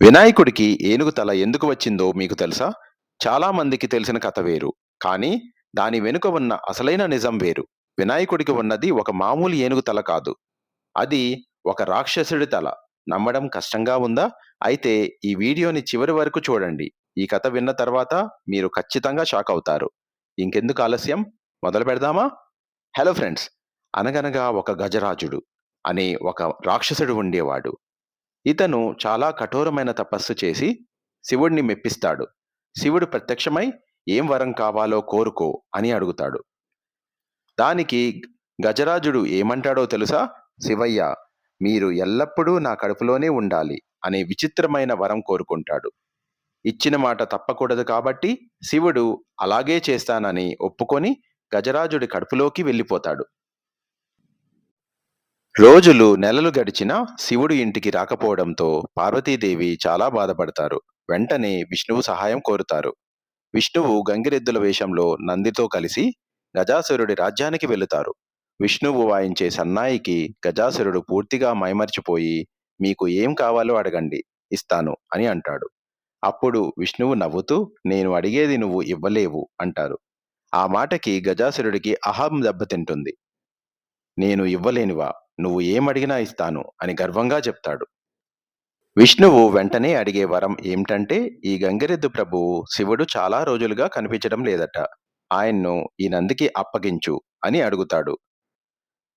వినాయకుడికి ఏనుగు తల ఎందుకు వచ్చిందో మీకు తెలుసా? చాలా మందికి తెలిసిన కథ వేరు. కానీ దాని వెనుక ఉన్న అసలైన నిజం వేరు. వినాయకుడికి ఉన్నది ఒక మామూలు ఏనుగు తల కాదు. అది ఒక రాక్షసుడి తల. నమ్మడం కష్టంగా ఉందా? అయితే ఈ వీడియోని చివరి వరకు చూడండి. ఈ కథ విన్న తర్వాత మీరు ఖచ్చితంగా షాక్ అవుతారు. ఇంకెందుకు ఆలస్యం? మొదలు పెడదామా? Hello friends. అనగనగా ఒక గజరాజుడు అనే ఒక రాక్షసుడు ఉండేవాడు. ఇతను చాలా కఠోరమైన తపస్సు చేసి శివుడిని మెప్పిస్తాడు. శివుడు ప్రత్యక్షమై ఏం వరం కావాలో కోరుకో అని అడుగుతాడు. దానికి గజరాజుడు ఏమంటాడో తెలుసా? శివయ్య, మీరు ఎల్లప్పుడూ నా కడుపులోనే ఉండాలి అనే విచిత్రమైన వరం కోరుకుంటాడు. ఇచ్చిన మాట తప్పకూడదు కాబట్టి శివుడు అలాగే చేస్తానని ఒప్పుకొని గజరాజుడి కడుపులోకి వెళ్ళిపోతాడు. రోజులు నెలలు గడిచినా శివుడు ఇంటికి రాకపోవడంతో పార్వతీదేవి చాలా బాధపడతారు. వెంటనే విష్ణువు సహాయం కోరుతారు. విష్ణువు గంగిరెద్దుల వేషంలో నందితో కలిసి గజాసురుడి రాజ్యానికి వెళుతారు. విష్ణువు వాయించే సన్నాయికి గజాసురుడు పూర్తిగా మైమర్చిపోయి మీకు ఏం కావాలో అడగండి, ఇస్తాను అని అంటాడు. అప్పుడు విష్ణువు నవ్వుతూ నేను అడిగేది నువ్వు ఇవ్వలేవు అంటారు. ఆ మాటకి గజాసురుడికి అహం దెబ్బతింటుంది. నేను ఇవ్వలేనివా, నువ్వు ఏమడిగినా ఇస్తాను అని గర్వంగా చెప్తాడు. విష్ణువు వెంటనే అడిగే వరం ఏమిటంటే, ఈ గంగిరెద్దు ప్రభువు శివుడు చాలా రోజులుగా కనిపించడం లేదట. ఆయన్ను ఈ నందికి అప్పగించు అని అడుగుతాడు.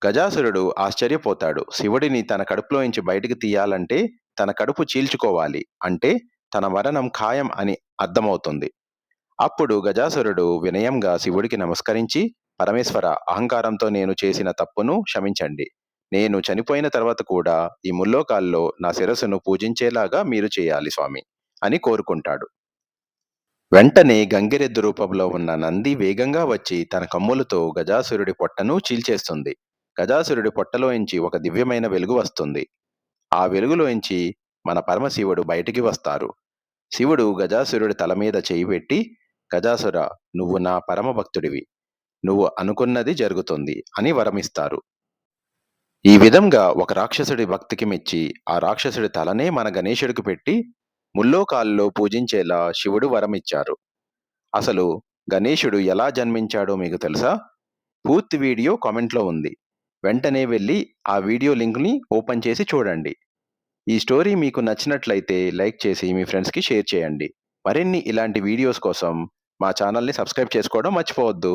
గజాసురుడు ఆశ్చర్యపోతాడు. శివుడిని తన కడుపులోంచి బయటికి తీయాలంటే తన కడుపు చీల్చుకోవాలి, అంటే తన మరణం ఖాయం అని అర్థమవుతుంది. అప్పుడు గజాసురుడు వినయంగా శివుడికి నమస్కరించి, పరమేశ్వర, అహంకారంతో నేను చేసిన తప్పును క్షమించండి. నేను చనిపోయిన తర్వాత కూడా ఈ ముల్లోకాల్లో నా శిరస్సును పూజించేలాగా మీరు చేయాలి స్వామి అని కోరుకుంటాడు. వెంటనే గంగిరెద్దు రూపంలో ఉన్న నంది వేగంగా వచ్చి తన కమ్ములతో గజాసురుడి పొట్టను చీల్చేస్తుంది. గజాసురుడి పొట్టలోంచి ఒక దివ్యమైన వెలుగు వస్తుంది. ఆ వెలుగులోంచి మన పరమశివుడు బయటికి వస్తారు. శివుడు గజాసురుడి తల మీద చేయి పెట్టి, గజాసుర, నువ్వు నా పరమ భక్తుడివి, నువ్వు అనుకున్నది జరుగుతుంది అని వరమిస్తారు. ఈ విధంగా ఒక రాక్షసుడి భక్తికి మెచ్చి ఆ రాక్షసుడి తలనే మన గణేశుడికి పెట్టి ముల్లోకాల్లో పూజించేలా శివుడు వరమిచ్చారు. అసలు గణేశుడు ఎలా జన్మించాడో మీకు తెలుసా? పూర్తి వీడియో కామెంట్లో ఉంది. వెంటనే వెళ్ళి ఆ వీడియో లింక్ని ఓపెన్ చేసి చూడండి. ఈ స్టోరీ మీకు నచ్చినట్లయితే లైక్ చేసి మీ ఫ్రెండ్స్కి షేర్ చేయండి. మరిన్ని ఇలాంటి వీడియోస్ కోసం మా ఛానల్ని సబ్స్క్రైబ్ చేసుకోవడం మర్చిపోవద్దు.